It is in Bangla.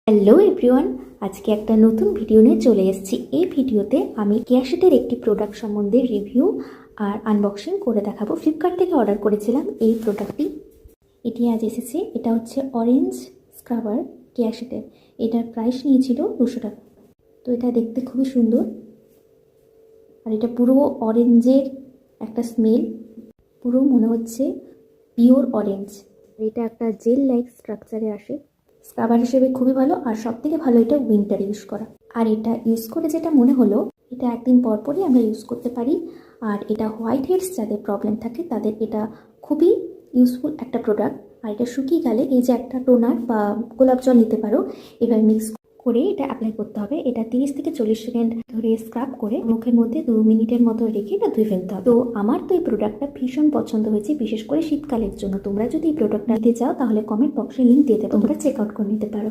হ্যালো এভরিওয়ান, আজকে একটা নতুন ভিডিও নিয়ে চলে এসেছি। এই ভিডিওতে আমি কেয়াশেটের একটি প্রোডাক্ট সম্বন্ধে রিভিউ আর আনবক্সিং করে দেখাবো। ফ্লিপকার্ট থেকে অর্ডার করেছিলাম এই প্রোডাক্টটি। এটি আজ এসেছে। এটা হচ্ছে অরেঞ্জ স্ক্রাবার কেয়াশেটের। এটার প্রাইস নিয়েছিল 200 টাকা। তো এটা দেখতে খুবই সুন্দর, আর এটা পুরো অরেঞ্জের একটা স্মেল, পুরো মনে হচ্ছে পিওর অরেঞ্জ। এটা একটা জেল লাইক স্ট্রাকচারে আসে। স্ক্রাবার হিসেবে খুবই ভালো, আর সব থেকে ভালো এটা উইন্টার ইউজ করা। আর এটা ইউজ করে যেটা মনে হলো, এটা একদিন পর পরই আমরা ইউজ করতে পারি। আর এটা হোয়াইট হেডস যাদের প্রবলেম থাকে তাদের এটা খুবই ইউজফুল একটা প্রোডাক্ট। আর এটা শুকিয়ে গেলে এই যে একটা টোনার বা গোলাপ জল নিতে পারো, এবার মিক্স করে এটা অ্যাপ্লাই করতে হবে। এটা 30 থেকে 40 সেকেন্ড ধরে স্ক্রাব করে মুখের মধ্যে 2 মিনিটের মতো রেখে এটা ধুয়ে ফেলতে হবে। তো আমার তো এই প্রোডাক্টটা ভীষণ পছন্দ হয়েছে, বিশেষ করে শীতকালের জন্য। তোমরা যদি এই প্রোডাক্টটা নিতে চাও তাহলে কমেন্ট বক্সে লিঙ্ক দিয়ে দেবো, তোমরা চেক আউট করে নিতে পারো।